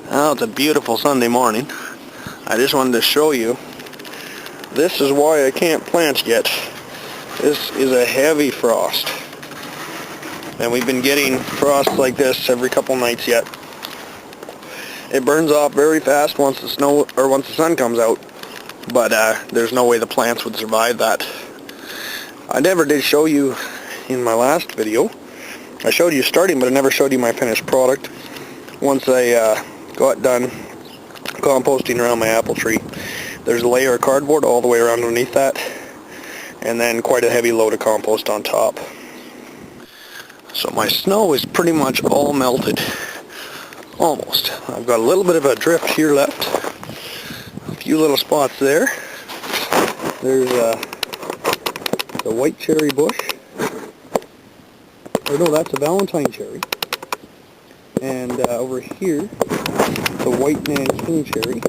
Well, it's a beautiful Sunday morning. I just wanted to show you. This is why I can't plant yet. This is a heavy frost. And we've been getting frost like this every couple nights yet. It burns off very fast once the sun comes out. But there's no way the plants would survive that. I never did show you in my last video. I showed you starting, but I never showed you my finished product. Once I got done composting around my apple tree, there's a layer of cardboard all the way around underneath that, and then quite a heavy load of compost on top. So my snow is pretty much all melted. Almost. I've got a little bit of a drift here left. A few little spots there. There's the white cherry bush. Or no, that's a Valentine cherry. And over here, the white Nanking cherry.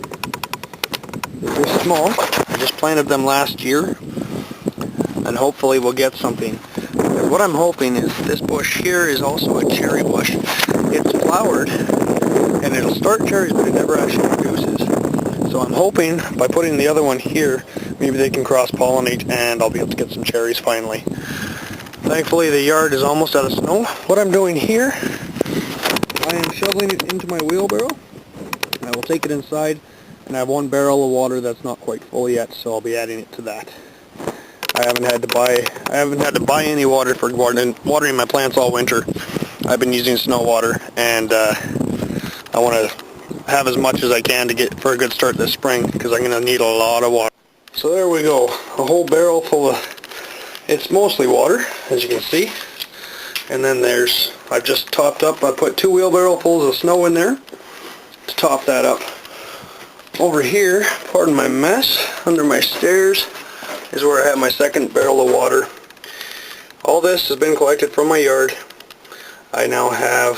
They're just small. I just planted them last year, and hopefully we'll get something. And what I'm hoping is this bush here is also a cherry bush. It's flowered, and it'll start cherries, but it never actually produces. So I'm hoping by putting the other one here, maybe they can cross-pollinate, and I'll be able to get some cherries finally. Thankfully, the yard is almost out of snow. What I'm doing here, I am shoveling it into my wheelbarrow. I will take it inside, and I have one barrel of water that's not quite full yet, so I'll be adding it to that. I haven't had to buy any water for watering my plants all winter. I've been using snow water, and I want to have as much as I can to get for a good start this spring, because I'm going to need a lot of water. So there we go, a whole barrel full of, it's mostly water, as you can see. And then I've just topped up, I put 2 wheelbarrowfuls of snow in there to top that up. Over here, pardon my mess, under my stairs is where I have my second barrel of water. All this has been collected from my yard. I now have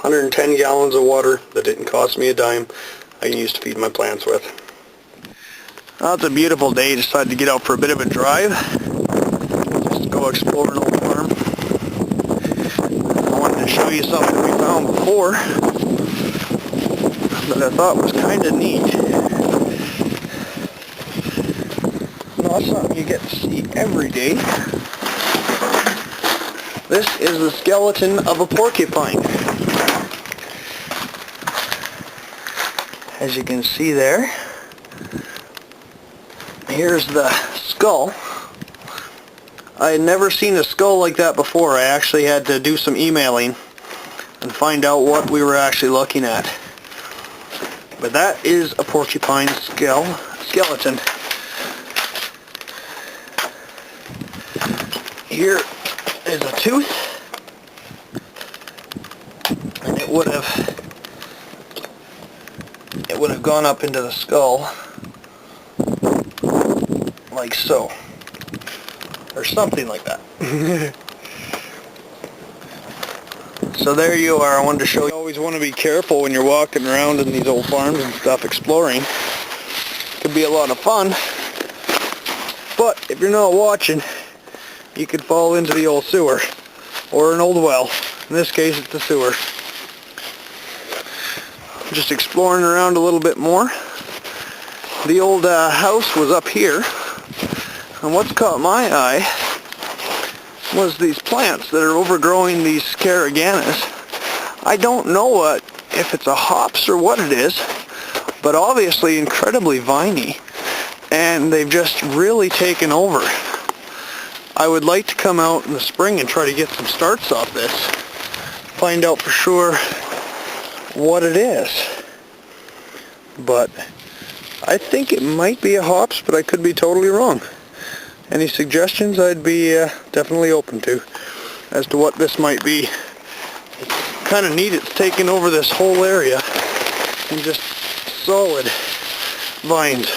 110 gallons of water that didn't cost me a dime I can use to feed my plants with. Well, it's a beautiful day. Decided to get out for a bit of a drive. Just go explore an old farm. I wanted to show you something we found before that I thought was kind of neat. Not something you get to see every day. This is the skeleton of a porcupine. As you can see there, here's the skull. I had never seen a skull like that before. I actually had to do some emailing and find out what we were actually looking at. But that is a porcupine skeleton. Here is a tooth, and it would have gone up into the skull like so, or something like that. So there you are. I wanted to show you. You always want to be careful when you're walking around in these old farms and stuff, exploring. Could be a lot of fun, but if you're not watching, you could fall into the old sewer, or an old well. In this case, it's the sewer. Just exploring around a little bit more. The old house was up here, and what's caught my eye was these plants that are overgrowing these scaraganus. I don't know if it's a hops or what it is, but obviously incredibly viney, and they've just really taken over. I would like to come out in the spring and try to get some starts off this, find out for sure what it is. But I think it might be a hops, but I could be totally wrong. Any suggestions I'd be definitely open to as to what this might be. It's kind of neat. It's taken over this whole area and just solid vines.